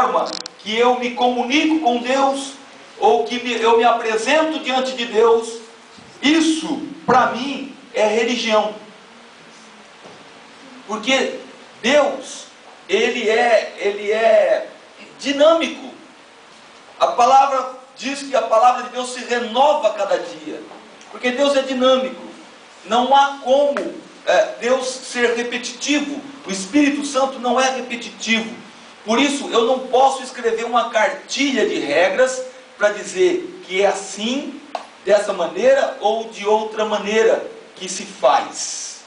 forma que eu me comunico com Deus, ou que eu me apresento diante de Deus, isso para mim é religião. Porque Deus, Ele é dinâmico. A palavra diz que a palavra de Deus se renova a cada dia, porque Deus é dinâmico. Não há como Deus ser repetitivo. O Espírito Santo não é repetitivo. Por isso eu não posso escrever uma cartilha de regras para dizer que é assim, dessa maneira ou de outra maneira que se faz.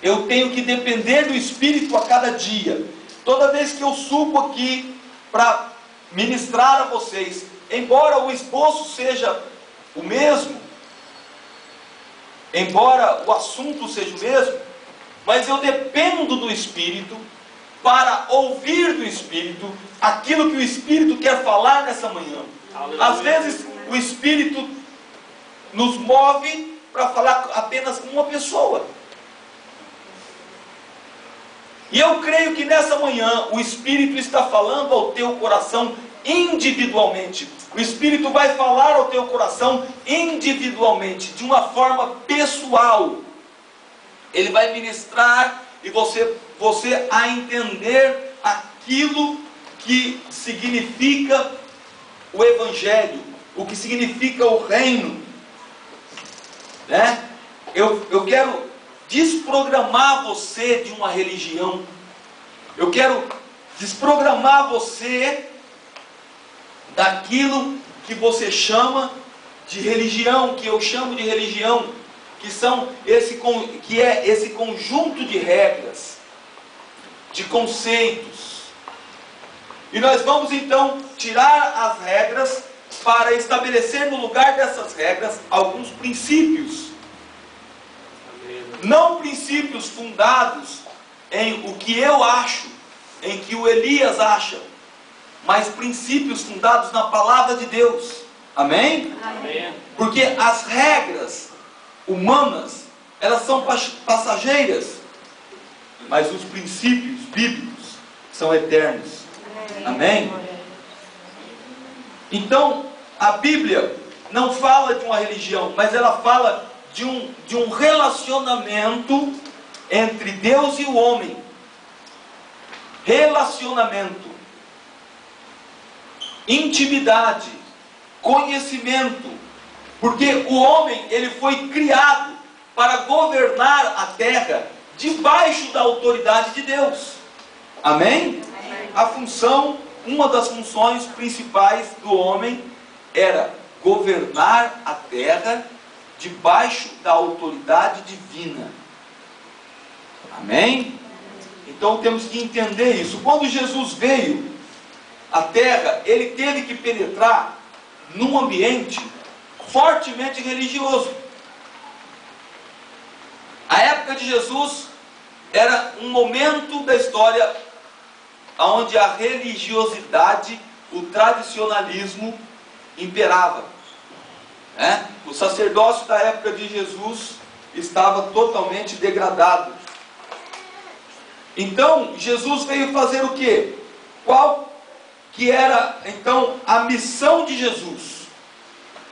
Eu tenho que depender do Espírito a cada dia. Toda vez que eu subo aqui para ministrar a vocês, embora o esboço seja o mesmo, embora o assunto seja o mesmo, mas eu dependo do Espírito para ouvir do Espírito aquilo que o Espírito quer falar nessa manhã. Aleluia. Às vezes o Espírito nos move para falar apenas com uma pessoa. E eu creio que nessa manhã o Espírito está falando ao teu coração individualmente. O Espírito vai falar ao teu coração individualmente, de uma forma pessoal. Ele vai ministrar e você a entender aquilo que significa o Evangelho, o que significa o reino, né? Eu quero desprogramar você de uma religião. Eu quero desprogramar você daquilo que você chama de religião, que eu chamo de religião, que é esse conjunto de regras, de conceitos. E nós vamos então tirar as regras para estabelecer no lugar dessas regras alguns princípios. Não princípios fundados em o que eu acho, em que o Elias acha, mas princípios fundados na palavra de Deus. Amém? Amém. Porque as regras humanas, elas são passageiras, mas os princípios bíblicos são eternos. Amém? Então, a Bíblia não fala de uma religião, mas ela fala de um relacionamento entre Deus e o homem. Relacionamento, intimidade, conhecimento, porque o homem, ele foi criado para governar a terra debaixo da autoridade de Deus. Amém? A função, uma das funções principais do homem era governar a terra debaixo da autoridade divina. Amém? Então temos que entender isso. Quando Jesus veio à terra, ele teve que penetrar num ambiente fortemente religioso. A época de Jesus era um momento da história onde a religiosidade, o tradicionalismo imperava. O sacerdócio da época de Jesus estava totalmente degradado. Então, Jesus veio fazer o quê? Qual que era, então, a missão de Jesus?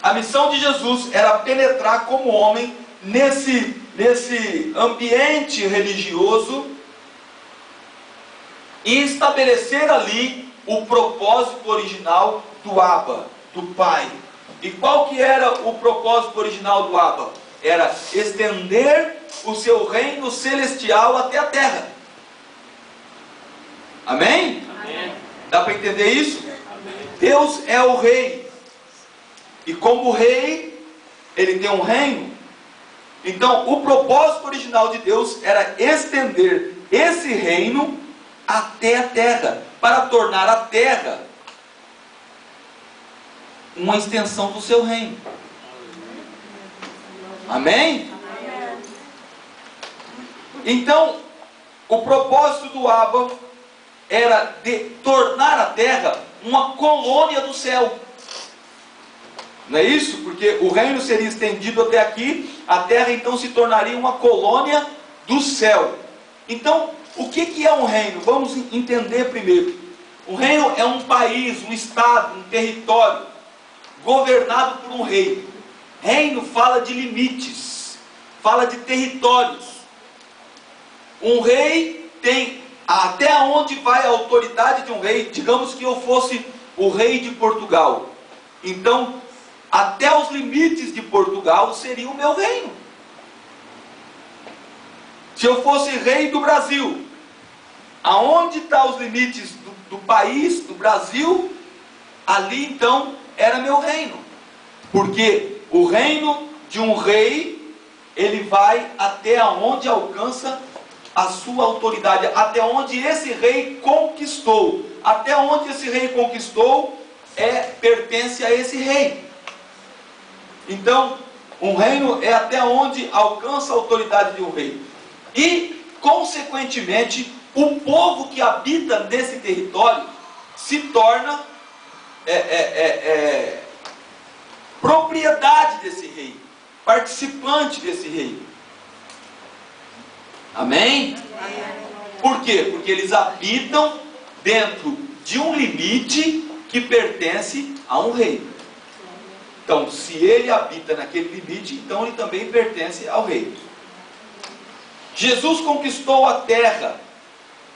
A missão de Jesus era penetrar como homem nesse ambiente religioso e estabelecer ali o propósito original do Abba, do Pai. E qual que era o propósito original do Abba? Era estender o seu reino celestial até a terra. Amém? Amém. Dá para entender isso? Amém. Deus é o rei. E como rei, ele tem um reino. Então, o propósito original de Deus era estender esse reino até a terra, para tornar a terra uma extensão do seu reino. Amém? Então, o propósito do Abba era de tornar a terra uma colônia do céu. Não é isso? Porque o reino seria estendido até aqui, a terra então se tornaria uma colônia do céu. Então, o que é um reino? Vamos entender primeiro. Um reino é um país, um estado, um território governado por um rei. Reino fala de limites, fala de territórios. Um rei tem até onde vai a autoridade de um rei. Digamos que eu fosse o rei de Portugal, então até os limites de Portugal seria o meu reino. Se eu fosse rei do Brasil, aonde estão os limites do país, do Brasil, ali então era meu reino. Porque o reino de um rei, ele vai até onde alcança a sua autoridade, até onde esse rei conquistou. Até onde esse rei conquistou, pertence a esse rei. Então, um reino é até onde alcança a autoridade de um rei. E, consequentemente, o povo que habita nesse território se torna propriedade desse rei, participante desse rei. Amém? Por quê? Porque eles habitam dentro de um limite que pertence a um rei. Então, se ele habita naquele limite, então ele também pertence ao rei. Jesus conquistou a terra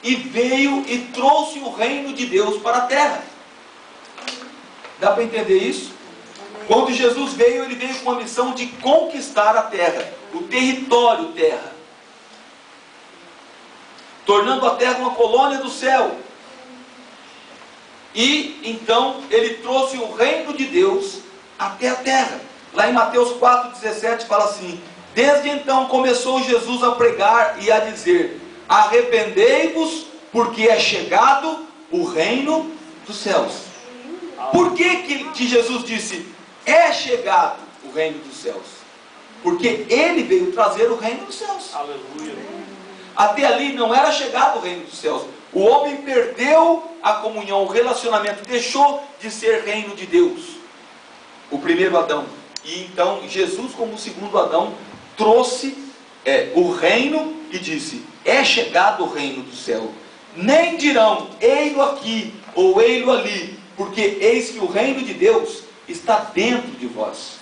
e veio e trouxe o reino de Deus para a terra. Dá para entender isso? Quando Jesus veio, ele veio com a missão de conquistar a terra, o território terra, tornando a terra uma colônia do céu. E então ele trouxe o reino de Deus até a terra. Lá em Mateus 4,17 fala assim: desde então começou Jesus a pregar e a dizer: arrependei-vos, porque é chegado o reino dos céus. Por que Jesus disse é chegado o reino dos céus? Porque ele veio trazer o reino dos céus. Aleluia. Até ali não era chegado o reino dos céus. O homem perdeu a comunhão, o relacionamento, deixou de ser reino de Deus, o primeiro Adão. E então Jesus, como o segundo Adão, trouxe o reino e disse: é chegado o reino do céu. Nem dirão ei-lo aqui ou ei-lo ali, porque eis que o reino de Deus está dentro de vós.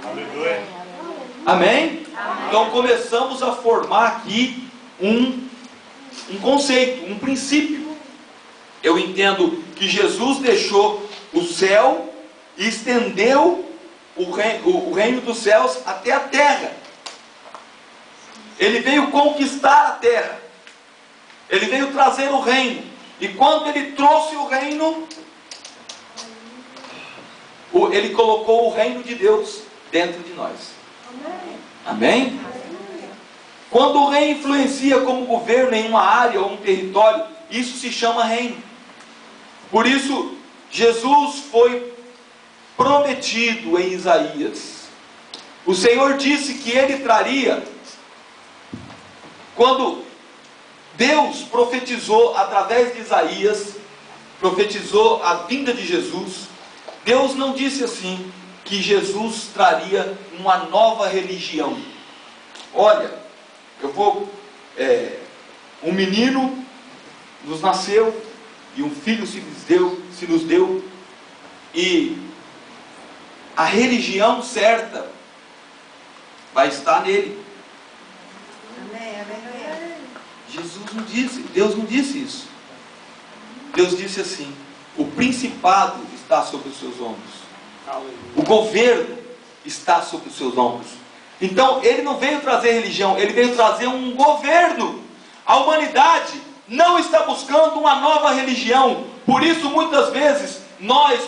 Aleluia. Amém? Então começamos a formar aqui um conceito, um princípio. Eu entendo que Jesus deixou o céu e estendeu o reino dos céus até a terra. Ele veio conquistar a terra. Ele veio trazer o reino. E quando ele trouxe o reino, ele colocou o reino de Deus dentro de nós. Amém? Quando o rei influencia como governo em uma área ou um território, isso se chama reino. Por isso, Jesus foi prometido em Isaías. O Senhor disse que ele traria, quando Deus profetizou através de Isaías, profetizou a vinda de Jesus, Deus não disse assim, que Jesus traria uma nova religião. Olha, um menino nos nasceu, e um filho se nos deu, e a religião certa vai estar nele. Jesus não disse, Deus não disse isso. Deus disse assim: o principado está sobre os seus ombros, o governo está sobre os seus ombros. Então ele não veio trazer religião, ele veio trazer um governo. A humanidade não está buscando uma nova religião. Por isso muitas vezes nós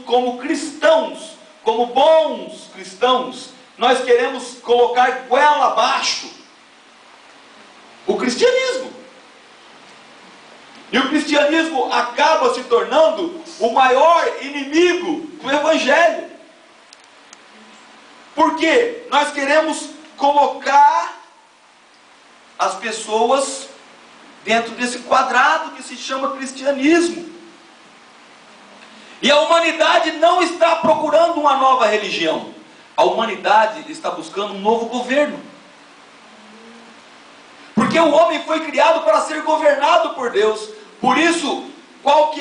como cristãos, como bons cristãos, nós queremos colocar goela abaixo o cristianismo. E o cristianismo acaba se tornando o maior inimigo do evangelho. Porque nós queremos colocar as pessoas dentro desse quadrado que se chama cristianismo. E a humanidade não está procurando uma nova religião. A humanidade está buscando um novo governo. Porque o homem foi criado para ser governado por Deus. Por isso, qual que é